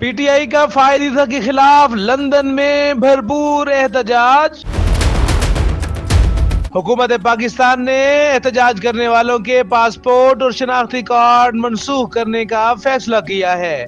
P T I کا فائدہ کے خلاف لندن میں بھرپور احتجاج۔ حکومت پاکستان نے احتجاج کرنے والوں کے پاسپورٹ اور شناختی کارڈ منسوخ کرنے کا فیصلہ کیا ہے۔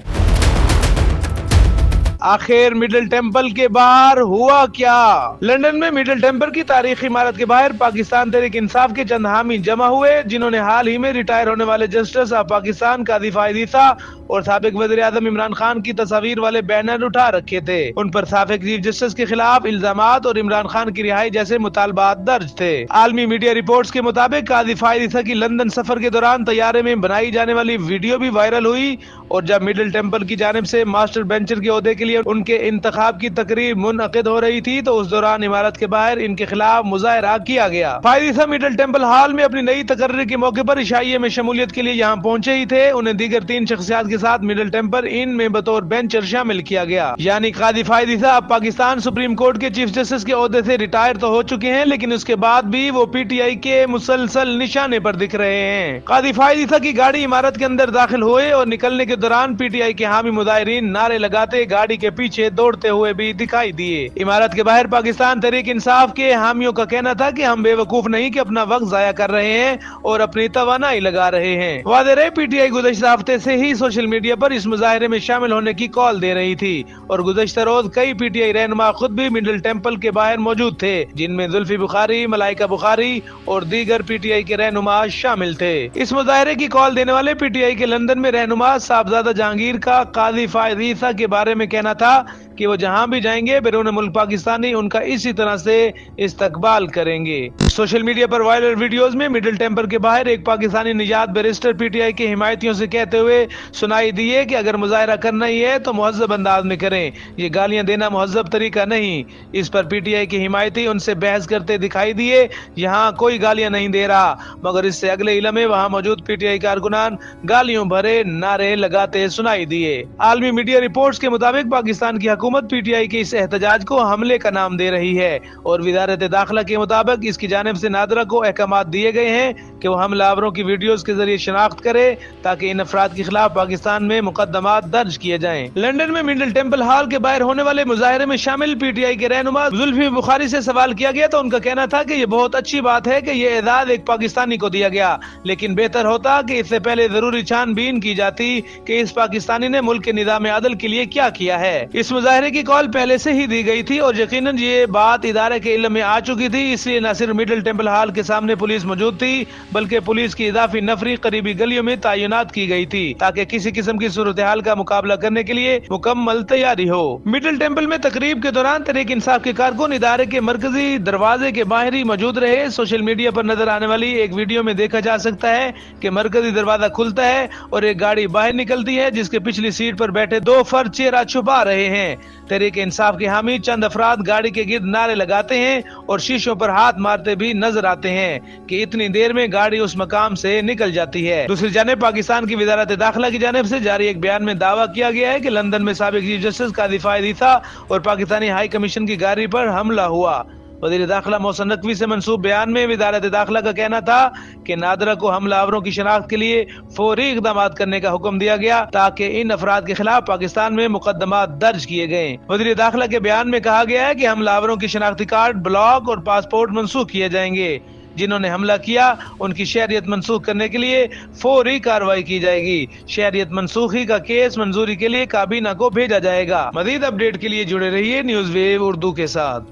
آخر مڈل ٹیمپل کے باہر ہوا کیا؟ لندن میں مڈل ٹیمپل کی تاریخی عمارت کے باہر پاکستان تحریک انصاف کے چند حامی جمع ہوئے، جنہوں نے حال ہی میں ریٹائر ہونے والے جسٹس آف پاکستان قاضی فائد عیسیٰ اور سابق وزیر اعظم عمران خان کی تصاویر والے بینر اٹھا رکھے تھے۔ ان پر سابق چیف جسٹس کے خلاف الزامات اور عمران خان کی رہائی جیسے مطالبات درج تھے۔ عالمی میڈیا رپورٹس کے مطابق قاضی فائد عیسیٰ کی لندن سفر کے دوران طیارے میں بنائی جانے والی ویڈیو بھی وائرل ہوئی، اور جب مڈل ٹیمپل کی جانب سے ماسٹر بینچر کے عہدے کے لیے ان کے انتخاب کی تقریب منعقد ہو رہی تھی تو اس دوران عمارت کے باہر ان کے خلاف مظاہرہ کیا گیا۔ فائد عیسیٰ مڈل ٹیمپل ہال میں اپنی نئی تقرری کے موقع پر عشائیے میں شمولیت کے لیے یہاں پہنچے ہی تھے۔ انہیں دیگر 3 شخصیات کے ساتھ مڈل ٹیمپل ان میں بطور بینچر شامل کیا گیا۔ یعنی قاضی فائد عیسیٰ اب پاکستان سپریم کورٹ کے چیف جسٹس کے عہدے سے ریٹائر تو ہو چکے ہیں، لیکن اس کے بعد بھی وہ پی ٹی آئی کے مسلسل نشانے پر دکھ رہے ہیں۔ قاضی فائد عیسیٰ کی گاڑی عمارت کے اندر داخل ہوئے اور نکلنے کے دوران پی ٹی آئی کے حامی مظاہرین نعرے لگاتے گاڑی کے پیچھے دوڑتے ہوئے بھی دکھائی دیے۔ عمارت کے باہر پاکستان تحریک انصاف کے حامیوں کا کہنا تھا کہ ہم بے وقوف نہیں کہ اپنا وقت ضائع کر رہے ہیں اور اپنی توانائی لگا رہے ہیں۔ واضح رہے پی ٹی آئی گزشتہ ہفتے سے ہی سوشل میڈیا پر اس مظاہرے میں شامل ہونے کی کال دے رہی تھی، اور گزشتہ روز کئی پی ٹی آئی رہنما خود بھی مڈل ٹیمپل کے باہر موجود تھے، جن میں زلفی بخاری، ملائکہ بخاری اور دیگر پی ٹی آئی کے رہنما شامل تھے۔ اس مظاہرے کی کال دینے والے پی ٹی آئی کے لندن میں رہنما صاحبزادہ جہانگیر کا قاضی فائد عیسیٰ کے بارے میں کہنا تھا کہ وہ جہاں بھی جائیں گے بیرون ملک پاکستانی ان کا اسی طرح سے استقبال کریں گے۔ سوشل میڈیا پر وائرل ویڈیوز میں مڈل ٹیمپل کے باہر ایک پاکستانی نژاد بیرسٹر پی ٹی آئی کے حمایتیوں سے کہتے ہوئے سنائی دیے کہ اگر مظاہرہ کرنا ہی ہے تو مہذب انداز میں کریں، یہ گالیاں دینا مہذب طریقہ نہیں۔ اس پر پی ٹی آئی کے حمایتی ان سے بحث کرتے دکھائی دیے، یہاں کوئی گالیاں نہیں دے رہا، مگر اس سے اگلے ہی لمحے وہاں موجود پی ٹی آئی کارکنان گالیوں بھرے نعرے لگاتے سنائی دیے۔ عالمی میڈیا رپورٹس کے مطابق پاکستان کی حکومت پی ٹی آئی کے اس احتجاج کو حملے کا نام دے رہی ہے، اور وزارت داخلہ کے مطابق اس کی جانب سے نادرہ کو احکامات دیے گئے ہیں کہ وہ حملہ آوروں کی ویڈیوز کے ذریعے شناخت کرے تاکہ ان افراد کے خلاف پاکستان میں مقدمات درج کیے جائیں۔ لندن میں مڈل ٹیمپل ہال کے باہر ہونے والے مظاہرے میں شامل پی ٹی آئی کے رہنما زلفی بخاری سے سوال کیا گیا تو ان کا کہنا تھا کہ یہ بہت اچھی بات ہے کہ یہ اعزاز ایک پاکستانی کو دیا گیا، لیکن بہتر ہوتا کہ اس سے پہلے ضروری چھان بین کی جاتی کہ اس پاکستانی نے ملک کے نظام عدل کے لیے کیا کیا ہے۔ اس مظاہرے کی کال پہلے سے ہی دی گئی تھی اور یقیناً یہ بات ادارے کے علم میں آ چکی تھی، اس لیے نہ صرف مڈل ٹیمپل ہال کے سامنے پولیس موجود تھی بلکہ پولیس کی اضافی نفری قریبی گلیوں میں تعینات کی گئی تھی تاکہ کسی قسم کی صورتحال کا مقابلہ کرنے کے لیے مکمل تیاری ہو۔ مڈل ٹیمپل میں تقریب کے دوران تحریک انصاف کے کارکن ادارے کے مرکزی دروازے کے باہر ہی موجود رہے۔ سوشل میڈیا پر نظر آنے والی ایک ویڈیو میں دیکھا جا سکتا ہے کہ مرکزی دروازہ کھلتا ہے اور ایک گاڑی باہر نکلتی ہے جس کے پچھلی سیٹ پر بیٹھے 2 فرد چہرہ چھپا رہے ہیں۔ تحریک انصاف کے حامی چند افراد گاڑی کے گرد نعرے لگاتے ہیں اور شیشوں پر ہاتھ مارتے بھی نظر آتے ہیں کہ اتنی دیر میں گاڑی اس مقام سے نکل جاتی ہے۔ دوسری جانب پاکستان کی وزارت داخلہ کی جانب سے جاری ایک بیان میں دعویٰ کیا گیا ہے کہ لندن میں سابق چیف جسٹس قاضی فائد عیسیٰ اور پاکستانی ہائی کمیشن کی گاڑی پر حملہ ہوا۔ وزیر داخلہ محسن نقوی سے منسوب بیان میں وزارت داخلہ کا کہنا تھا کہ نادرہ کو حملہ آوروں کی شناخت کے لیے فوری اقدامات کرنے کا حکم دیا گیا تاکہ ان افراد کے خلاف پاکستان میں مقدمات درج کیے گئے۔ وزیر داخلہ کے بیان میں کہا گیا ہے کہ حملہ آوروں کی شناختی کارڈ، بلاک اور پاسپورٹ منسوخ کیے جائیں گے۔ جنہوں نے حملہ کیا ان کی شہریت منسوخ کرنے کے لیے فوری کارروائی کی جائے گی۔ شہریت منسوخی کا کیس منظوری کے لیے کابینہ کو بھیجا جائے گا۔ مزید اپڈیٹ کے لیے جڑے رہیے نیوز ویو اردو کے ساتھ۔